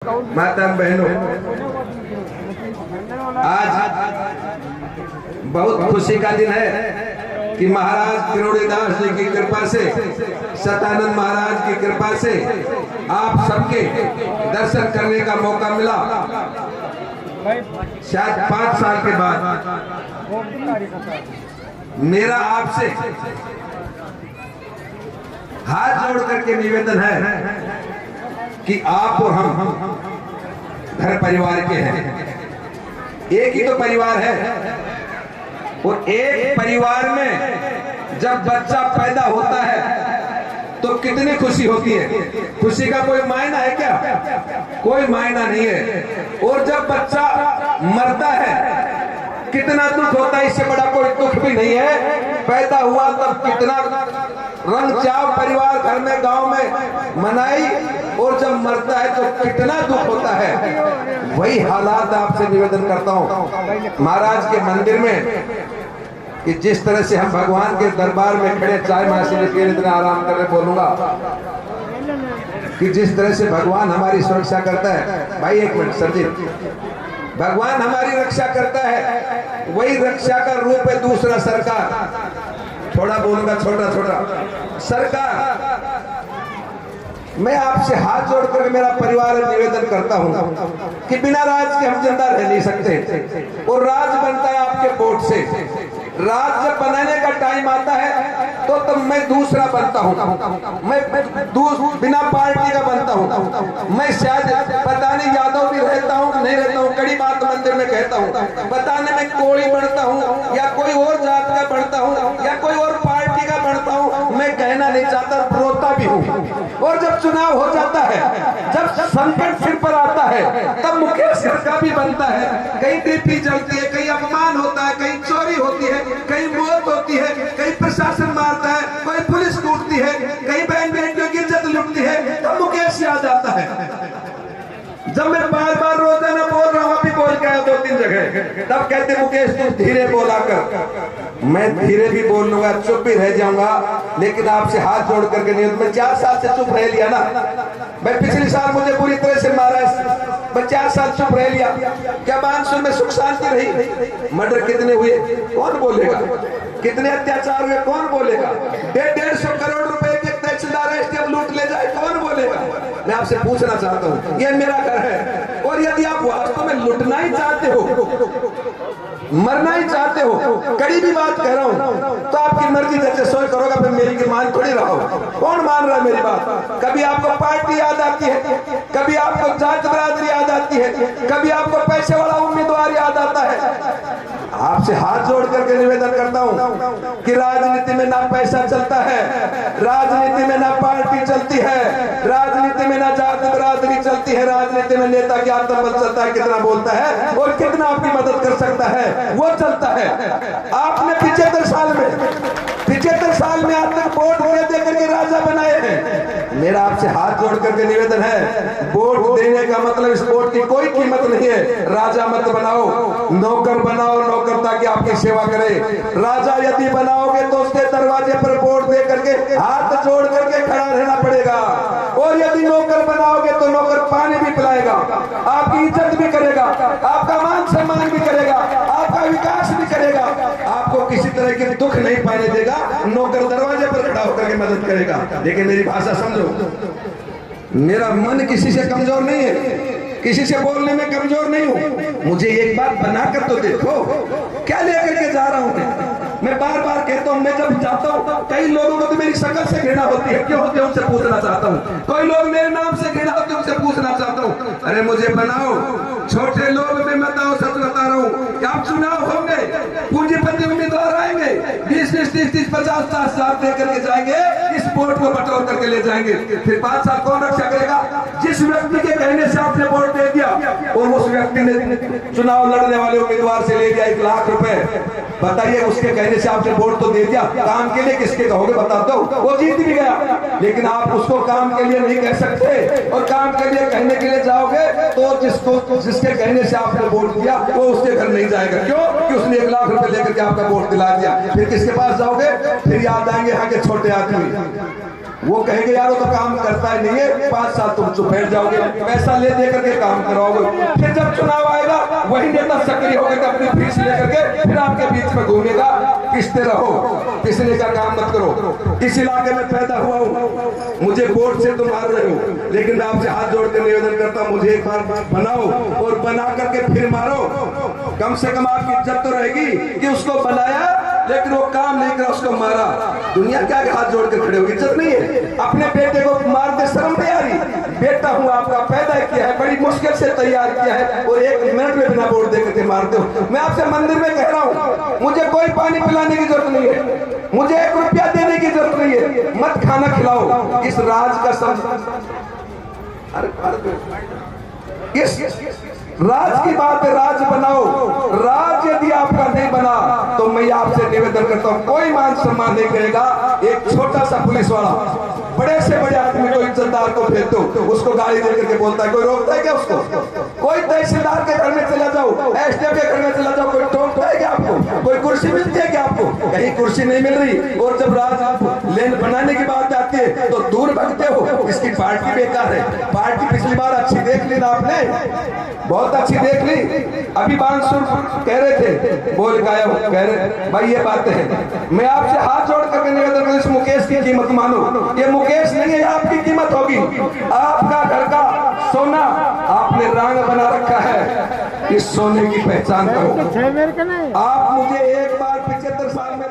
माता बहनों, आज बहुत खुशी का दिन है कि महाराज किरोड़ीदास जी की कृपा से, सतानंद महाराज की कृपा से आप सबके दर्शन करने का मौका मिला। शायद 5 साल के बाद मेरा आपसे हाथ जोड़ करके निवेदन है कि आप और हम घर परिवार के हैं, एक ही तो परिवार है। और एक परिवार में जब बच्चा पैदा होता है तो कितनी खुशी होती है। खुशी का कोई मायना है क्या? कोई मायना नहीं है। और जब बच्चा मरता है कितना दुख होता है, इससे बड़ा कोई दुख भी नहीं है। पैदा हुआ तब कितना रंग चाव परिवार घर में गांव में मनाई, और जब मरता है तो कितना दुख होता है। वही हालात आपसे निवेदन करता हूं महाराज के मंदिर में कि जिस तरह से हम भगवान के दरबार में खड़े चाय महाशय के इतना आराम कर रहे, बोलूंगा कि जिस तरह से भगवान हमारी सुरक्षा करता है। भाई एक मिनट सर जी, भगवान हमारी रक्षा करता है, वही रक्षा का रूप है दूसरा सरकार। थोड़ा बोलूंगा छोटा छोटा सरकार। मैं आपसे हाथ जोड़कर मेरा परिवार निवेदन करता हूं कि बिना राज के हम जिंदा रह नहीं सकते। और राज बनता है आपके वोट से। राज जब बनाने का टाइम आता है तो तब मैं दूसरा बनता हूं, मैं बिना पार्टी का बनता हूं। मैं शायद पता नहीं यादव भी रहता हूं नहीं रहता हूं, कड़ी बात मंदिर में कहता हूं, पता नहीं मैं कोई बनता हूं या कोई और जात का बनता हूं या कोई और पार्टी का बनता हूं, मैं कहना नहीं चाहता, रोता भी हूं। और जब चुनाव हो जाता है, जब संकट सिर पर आता है, तब मुकेश का भी बनता है। कहीं डीपी जलती है, कहीं अपमान होता है, कहीं चोरी होती है, कहीं मौत होती है, कहीं प्रशासन मारता है, कोई पुलिस टूटती है, कहीं बहन बेटियों की इज्जत लुटती है, तब मुकेश याद आता है। जब मैं बार बार रोजाना बोल रहा हूँ, अभी बोल के आया 2-3 जगह, तब कहते मुकेश तू धीरे बोला कर। मैं धीरे भी बोल लूंगा, चुप भी रह जाऊंगा, लेकिन आपसे हाथ जोड़ करके नहीं। मैं 4 साल से चुप रह लिया ना। मैं पिछले साल मुझे पूरी तरह से मारा, मैं 4 साल चुप रह लिया। क्या बानसूर में सुख शांति रही? मर्डर कितने हुए कौन बोलेगा? कितने अत्याचार हुए कौन बोलेगा? 150 करोड़ रुपए के तहसीलदार एसडीएम लूट ले जाए कौन बोलेगा? मैं आपसे पूछना चाहता हूँ, ये मेरा घर है, और यदि आप वास्तव में लुटना ही चाहते हो, मरना ही चाहते हो, कड़ी भी बात कह रहा हूँ, तो आपकी मर्जी जैसे सोच करोगा, फिर मेरी की मान थोड़ी रहा हो। कौन मान रहा है मेरी बात? कभी आपको पार्टी याद आती है, कभी आपको जात बरादरी याद आती है, कभी आपको पैसे वाला उम्मीदवार याद आता है। आपसे हाथ जोड़ करके निवेदन करता हूं कि राजनीति में ना पैसा चलता है, राजनीति में ना पार्टी चलती है, राजनीति में ना जात बरादरी चलती है, राजनीति में नेता क्या आत्मबल चलता है, कितना बोलता है और कितना आपकी मदद कर सकता है, वो चलता है। आपने 75 साल में आज तक वोट दे करके राजा बनाए हैं। मेरा आपसे हाथ जोड़ करके निवेदन है, वोट देने का मतलब इस वोट की कोई कीमत नहीं है। राजा मत बनाओ, नौकर बनाओ, नौकर ताकि आपकी सेवा करे। राजा यदि बनाओगे तो उसके दरवाजे पर वोट दे करके हाथ जोड़ करके खड़ा रहना पड़ेगा। और यदि नौकर बनाओगे तो नौकर पानी भी पिलाएगा, आपकी इज्जत भी करेगा, आपका मान सम्मान भी करेगा, आपका विकास भी करेगा, आपको किसी तरह के दुख नहीं पाने देगा। नौकर दरवाजे पर खड़ा होकर के मदद करेगा। लेकिन मेरी भाषा समझो, मेरा मन किसी से कमजोर नहीं है, किसी से बोलने में कमजोर नहीं हूं। मुझे एक बात बनाकर तो देखो, क्या लेकर के जा रहा हूं। मैं बार बार कहता हूं, मैं जब जाता हूं कई लोगों को तो मेरी शक्ल से घृणा होती है, क्यों होती है उनसे पूछना चाहता हूं। कोई लोग मेरे नाम से घृणा होती है, उनसे पूछना चाहता हूं। अरे मुझे बनाओ, छोटे लोग में बताओ, सच बता रहा हूं। आप चुनाव होंगे, पूंजीपति उम्मीदवार आएंगे, 20-20, 30-30, 50-50 लाख दे करके जाएंगे, इस वोट को बटोर करके ले जाएंगे। फिर 5 साल कौन रक्षा करेगा? जिस व्यक्ति के कहने से आपने वोट दे दिया और उस व्यक्ति ने चुनाव लड़ने वाले उम्मीदवार से ले लिया 1 लाख रुपए, बताइए उसके कहने से आपने वोट तो दे दिया, काम के लिए किसके कहोगे? बता दो। वो जीत भी गया, लेकिन आप उसको काम के लिए नहीं कह सकते, और काम के लिए कहने के लिए जाओगे तो जिसके कहने से आपने वोट दिया वो उसके घर नहीं जाएगा। क्यों? कि उसने 1 लाख रुपए लेकर के आपका वोट दिला दिया। फिर किसके पास जाओगे? फिर याद आएंगे यहाँ के छोटे आदमी। वो कहेंगे यार वो तो काम करता ही नहीं है, 5 साल तुम चुप बैठ जाओगे, पैसा ले दे करके काम कराओगे। फिर जब चुनाव आएगा वही नेता सक्रिय होकर अपनी फीस लेकर के फिर आपके बीच में घूमेगा। पिसते रहो, पिसने का काम मत करो। इस इलाके में पैदा हुआ हूँ, मुझे वोट से तुम हार रहे हो, लेकिन मैं आपसे हाथ जोड़ कर निवेदन करता हूँ, मुझे एक बार बनाओ और बना करके फिर मारो। कम से कम आपकी इज्जत तो रहेगी कि उसको बनाया लेकिन वो काम नहीं करा, उसको मारा। दुनिया क्या हाथ जोड़ कर खड़े हो, इज्जत नहीं है। अपने बेटे को मार दे, शर्म नहीं आ रही? बेटा हूँ आपका, पैदा किया है, बड़ी मुश्किल से तैयार किया है और 1 मिनट में बिना वोट दे करके मारते हो। मैं आपसे मंदिर में कह रहा हूँ, मुझे कोई पानी पिलाने की जरूरत नहीं है, मुझे 1 रुपया देने की जरूरत नहीं है, मत खाना खिलाओ। इस राज का इस राज की बात है, राज बनाओ। राज यदि आपका नहीं बना तो मैं आपसे निवेदन करता हूं, कोई मान सम्मान नहीं करेगा। एक छोटा सा पुलिस वाला बड़े से बड़े आदमी को, इज्जतदार को भेज दो, उसको गाड़ी दे करके बोलता है, कोई रोकता है क्या उसको? कोई तहसीलदार के घर में चला जाओ, एसडीएम के घर में चला जाओ, कोई टोकता है क्या आपको? कोई कुर्सी मिलती है क्या आपको? कहीं कुर्सी नहीं मिल रही। और जब राज लेन बनाने की बात आती है तो दूर भागते हो, इसकी पार्टी बेकार है। पार्टी पिछली बार अच्छी देख ली ना आपने, बहुत अच्छी देख ली। अभी बांसुर कह रहे थे, बोल गायब कह रहे भाई, ये बातें हैं। मैं आपसे हाथ जोड़ करके निवेदन करता हूं, इस मुकेश की कीमत मानो। ये मुकेश नहीं है, आपकी कीमत होगी। आपका घर का सोना आपने रंग बना रखा है, इस सोने की पहचान करो। आप मुझे एक बार 75 साल में